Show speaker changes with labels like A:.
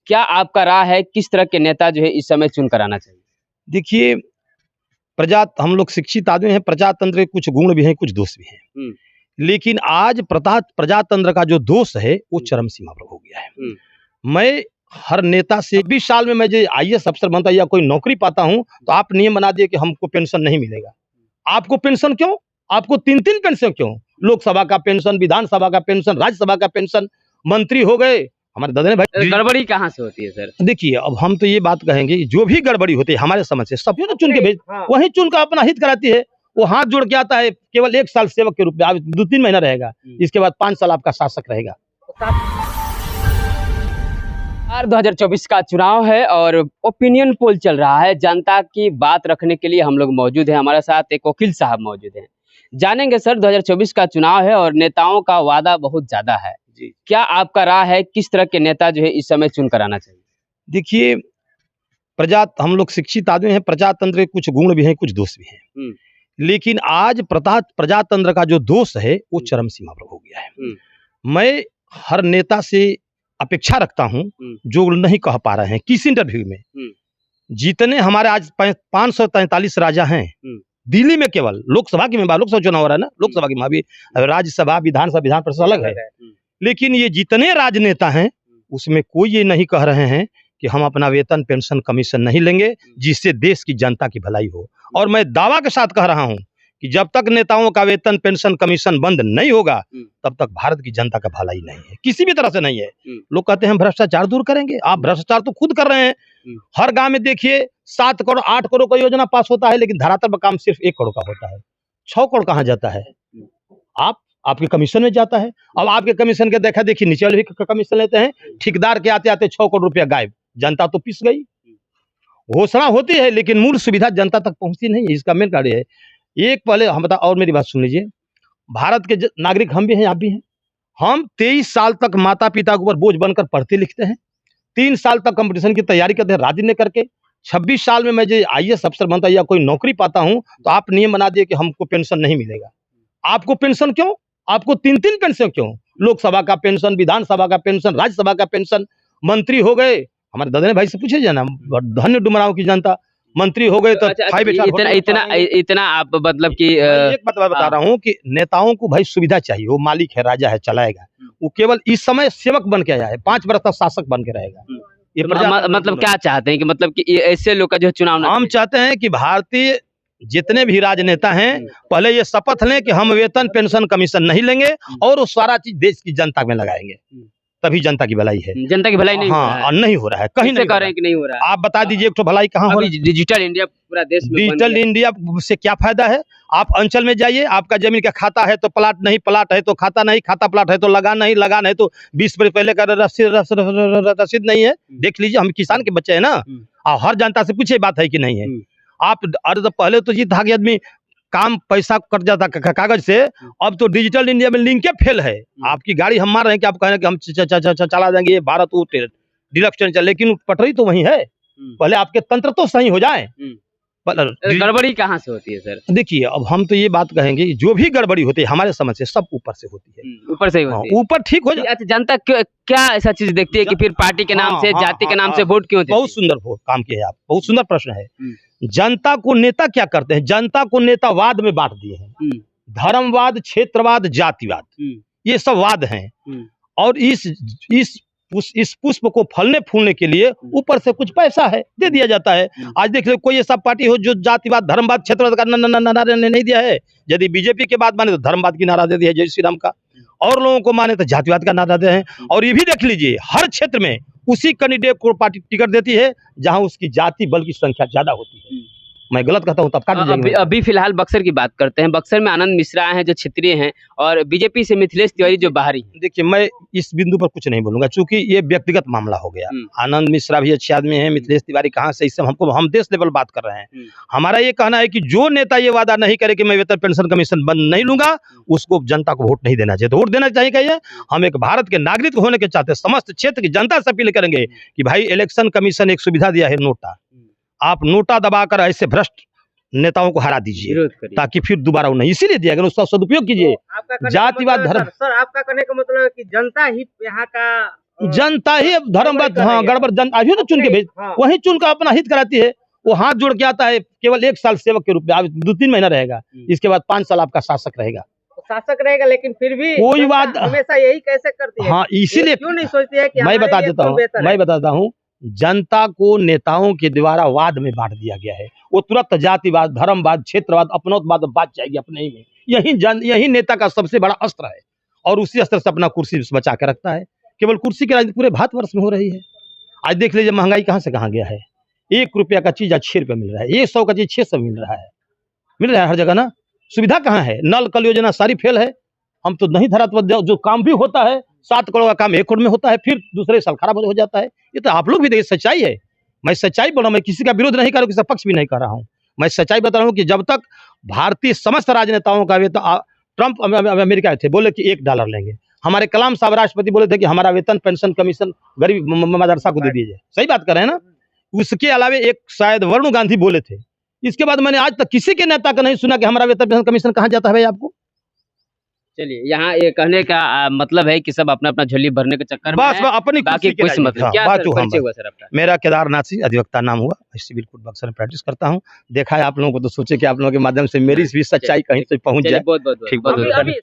A: क्या आपका राय है किस तरह के नेता जो है इस समय चुन कर आना चाहिए?
B: देखिए, हम लोग शिक्षित आदमी हैं, प्रजातंत्र के कुछ गुण भी हैं, कुछ दोष भी हैं। लेकिन आज प्रजातंत्र का जो दोष है, वो चरम सीमा पर हो गया है। मैं हर नेता से 20 साल में मैं जो आईएएस अफसर बनता या कोई नौकरी पाता हूं, तो आप नियम बना दिए कि हमको पेंशन नहीं मिलेगा। आपको पेंशन क्यों? आपको 3-3 पेंशन क्यों? लोकसभा का पेंशन, विधानसभा का पेंशन, राज्यसभा का पेंशन, मंत्री हो गए हमारे दादा ने भाई।
A: गड़बड़ी कहाँ से होती है सर?
B: देखिए, अब हम तो ये बात कहेंगे, जो भी गड़बड़ी होती है हमारे समझ से सब चुन के भेज, वही चुन कर अपना हित कराती है। वो हाथ जोड़ के आता है, केवल 1 साल सेवक के रूप में, आप 2-3 महीना रहेगा, इसके बाद 5 साल आपका शासक रहेगा।
A: 2024 का चुनाव है और ओपिनियन पोल चल रहा है। जनता की बात रखने के लिए हम लोग मौजूद हैं। हमारे साथ एक वकील साहब मौजूद हैं। जानेंगे सर, 2024 का चुनाव है और नेताओं का वादा बहुत ज्यादा है जी। क्या आपका राय है किस तरह के नेता जो है इस समय चुन कर आना चाहिए?
B: देखिए, हम लोग शिक्षित आदमी हैं, प्रजातंत्र के कुछ गुण भी हैं, कुछ दोष भी हैं। लेकिन आज प्रजातंत्र का जो दोष है, वो चरम सीमा पर हो गया है। मैं हर नेता से अपेक्षा रखता हूं, जो नहीं कह पा रहे हैं किसी इंटरव्यू में। जितने हमारे आज 543 राजा हैं दिल्ली में, केवल लोकसभा की में लोकसभा चुनाव हो रहा है ना, लोकसभा की में भी, राज्यसभा, विधानसभा, विधान परिषद अलग है। लेकिन ये जितने राजनेता हैं उसमें कोई ये नहीं कह रहे हैं कि हम अपना वेतन, पेंशन, कमीशन नहीं लेंगे, जिससे देश की जनता की भलाई हो। और मैं दावा के साथ कह रहा हूं कि जब तक नेताओं का वेतन, पेंशन, कमीशन बंद नहीं होगा, तब तक भारत की जनता का भलाई नहीं है, किसी भी तरह से नहीं है। लोग कहते हैं हम भ्रष्टाचार दूर करेंगे, आप भ्रष्टाचार तो खुद कर रहे हैं। हर गांव में देखिए 7 करोड़ 8 करोड़ का योजना पास होता है, लेकिन धरातल पर काम सिर्फ 1 करोड़ का होता है। 6 करोड़ कहाँ जाता है? आपके कमीशन में जाता है। अब आपके कमीशन के देखा देखिए नीचे वाले भी कमीशन लेते हैं। ठेकेदार के आते आते 6 करोड़ रुपया गायब, जनता तो पिस गई। घोषणा होती है लेकिन मूल सुविधा जनता तक पहुंचती नहीं है। इसका मेन कारण है, एक पहले हम बता, और मेरी बात सुन लीजिए, भारत के नागरिक हम भी हैं, आप भी हैं। हम 23 साल तक माता पिता के ऊपर बोझ बनकर पढ़ते लिखते हैं। 3 साल तक कंपटीशन की तैयारी करते हैं राजी ने करके। 26 साल में मैं जो आईएएस अफसर बनता या कोई नौकरी पाता हूं, तो आप नियम बना दिए कि हमको पेंशन नहीं मिलेगा। आपको पेंशन क्यों? आपको 3-3 पेंशन क्यों? लोकसभा का पेंशन, विधानसभा का पेंशन, राज्यसभा का पेंशन, मंत्री हो गए हमारे दादा ने भाई से पूछे जाना, धन्य डुमराव की जनता, मंत्री हो गए तो
A: इतना आप मतलब कि
B: एक बात मैं बता रहा हूँ कि नेताओं को भाई सुविधा चाहिए। वो मालिक है, राजा है, चलाएगा। वो केवल इस समय सेवक बन के आया है, 5 वर्ष तक शासक बन के रहेगा।
A: ये मतलब क्या चाहते हैं कि मतलब कि ऐसे लोग का जो चुनाव,
B: हम चाहते हैं कि भारतीय जितने भी राजनेता हैं पहले ये शपथ लें कि हम वेतन, पेंशन, कमीशन नहीं लेंगे और वो सारा चीज देश की जनता में लगाएंगे, तभी जनता की भलाई है।
A: जनता की भलाई नहीं हो रहा है।
B: नहीं हो रहा है, कहीं नहीं
A: कह रहे हैं कि नहीं हो रहा है।
B: आप बता दीजिए तो भलाई कहाँ हो रहा है?
A: डिजिटल इंडिया पूरा देश में,
B: डिजिटल इंडिया से क्या फायदा है? आप अंचल में जाइए, आपका जमीन का खाता है तो प्लाट नहीं, प्लाट है तो खाता नहीं, खाता प्लाट है तो लगान नहीं, लगान है तो 20 वर्ष पहले का रसीद नहीं है। देख लीजिए, हम किसान के बच्चे हैं ना, हर जनता से पूछे बात है कि नहीं है। आप अरे पहले तो ये था कि आदमी काम पैसा कट जाता कागज से, अब तो डिजिटल इंडिया में लिंक फेल है। आपकी गाड़ी हम मार रहे हैं कि आप कह रहे हैं कि हम चला देंगे ये भारत डिलक्स ट्रेन, लेकिन पटरी तो वही है। पहले आपके तंत्र तो सही हो जाए।
A: गड़बड़ी कहाँ से होती है सर?
B: देखिए, अब हम तो ये बात कहेंगे, जो भी गड़बड़ी होती है हमारे समझ से सब ऊपर से होती है।
A: ऊपर से होती है।
B: ऊपर ठीक हो जाए।
A: अच्छा, जनता क्या ऐसा चीज देखती है कि फिर पार्टी के नाम से, जाति के नाम से वोट क्यों देती है?
B: बहुत सुंदर काम किया है आप, बहुत सुंदर प्रश्न है। जनता को नेता क्या करते हैं? जनता को नेतावाद में बांट दिए हैं। धर्मवाद, क्षेत्रवाद, जातिवाद, ये सब वाद हैं। और इस पुष्प को फलने फूलने के लिए ऊपर से कुछ पैसा है, दे दिया जाता है। आज देख लो, कोई ऐसा पार्टी हो जो जातिवाद, धर्मवाद, क्षेत्रवाद का नारा नहीं दिया है। यदि बीजेपी के बाद माने तो धर्मवाद की नारा दे दिया है, जय श्री राम का, और लोगों को माने तो जातिवाद का नारा दे हैं। और ये भी देख लीजिए, हर क्षेत्र में उसी कैंडिडेट को पार्टी टिकट देती है जहां उसकी जाति बल की संख्या ज्यादा होती है। मैं गलत कहता हूं तब काट दीजिएगा।
A: अभी फिलहाल बक्सर की बात करते हैं। बक्सर में आनंद मिश्रा हैं जो क्षेत्रीय हैं, और बीजेपी से मिथिलेश तिवारी जो बाहरी हैं।
B: देखिए, मैं इस बिंदु पर कुछ नहीं बोलूंगा, क्योंकि ये व्यक्तिगत मामला हो गया। आनंद मिश्रा भी अच्छे आदमी हैं, मिथिलेश तिवारी कहाँ से, इससे हम देश लेवल बात कर रहे हैं। हमारा ये कहना है कि जो नेता ये वादा नहीं करे कि मैं वेतन, पेंशन, कमीशन बंद नहीं लूंगा, उसको जनता को वोट नहीं देना चाहिए। तो वोट देना चाहिए क्या? हम एक भारत के नागरिक होने के चाहते समस्त क्षेत्र की जनता से अपील करेंगे कि भाई, इलेक्शन कमीशन एक सुविधा दिया है, नोटा, आप नोटा दबाकर ऐसे भ्रष्ट नेताओं को हरा दीजिए, ताकि फिर दोबारा नहीं, इसीलिए दिया गया, उसका सदुपयोग कीजिए। जातिवाद, धर्म।
C: सर, आपका कहने का मतलब है कि जनता ही यहाँ का
B: जनता ही धर्मबद्ध, हाँ गड़बड़ जनता अभी तो चुन के भेज, वही चुन कर अपना हित कराती है। वो हाथ जोड़ के आता है, केवल 1 साल सेवक के रूप में, अब 2-3 महीना रहेगा, इसके बाद 5 साल आपका शासक रहेगा।
C: शासक रहेगा, लेकिन फिर भी
B: कोई बात
C: हमेशा यही कैसे करती है?
B: हाँ इसीलिए
C: क्यों नहीं सोचती है कि
B: मैं बता
C: हमारे लिए
B: देता
C: कौन
B: हूँ,
C: बेहतर है?
B: मैं बताता हूँ, जनता को नेताओं के द्वारा वाद में बांट दिया गया है। वो तुरंत जातिवाद, धर्मवाद, क्षेत्रवाद, अपनौतवाद बात जाएगी अपने ही में। यही नेता का सबसे बड़ा अस्त्र है, और उसी अस्त्र से अपना कुर्सी बचा के रखता है। केवल कुर्सी की राजनीति पूरे भारतवर्ष में हो रही है। आज देख लीजिए महंगाई कहाँ से कहाँ गया है। 1 रुपया का चीज आज 6 रुपया मिल रहा है, 100 का चीज 600 मिल रहा है हर जगह ना। सुविधा कहाँ है? नल कल योजना सारी फेल है। हम तो नहीं धरा, जो काम भी होता है 7 करोड़ का काम 1 करोड़ में होता है, फिर दूसरे साल खराब हो जाता है। ये तो आप लोग भी देखिए, सच्चाई है। मैं सच्चाई बोल रहा हूँ, मैं किसी का विरोध नहीं कर रहा हूँ, किसी का पक्ष भी नहीं कर रहा हूँ। मैं सच्चाई बता रहा हूँ कि जब तक भारतीय समस्त राजनेताओं का वेतन, ट्रंप अमेरिका थे, बोले कि $1 लेंगे। हमारे कलाम साहब राष्ट्रपति बोले थे कि हमारा वेतन, पेंशन, कमीशन गरीब मदरसा को दे दीजिए। सही बात कर रहे हैं ना। उसके अलावा एक शायद वरुण गांधी बोले थे। इसके बाद मैंने आज तक किसी के नेता का नहीं सुना कि हमारा वेतन, पेंशन, कमीशन कहाँ जाता है भाई आपको।
A: चलिए, यहाँ ये कहने का मतलब है कि सब अपना अपना झोली भरने के चक्कर में
B: बस
A: हैं,
B: अपनी
A: बाकी
B: कुर्सी के
A: कुछ
B: राजनीति।
A: मतलब
B: हाँ,
A: क्या
B: बात
A: सर
B: तो हम
A: परिचय हुआ सर आपका?
B: मेरा केदारनाथ सिंह अधिवक्ता नाम हुआ। मैं सिविल कोर्ट बक्सर में प्रैक्टिस करता हूँ। देखा है आप लोगों को, तो सोचे कि आप लोगों के माध्यम से मेरी भी सच्चाई कहीं से पहुंच
A: चलिए,
B: जाए।
A: बहुत बहुत
B: ठीक,
A: बहुत
B: बहुत
A: बहुत
C: अभी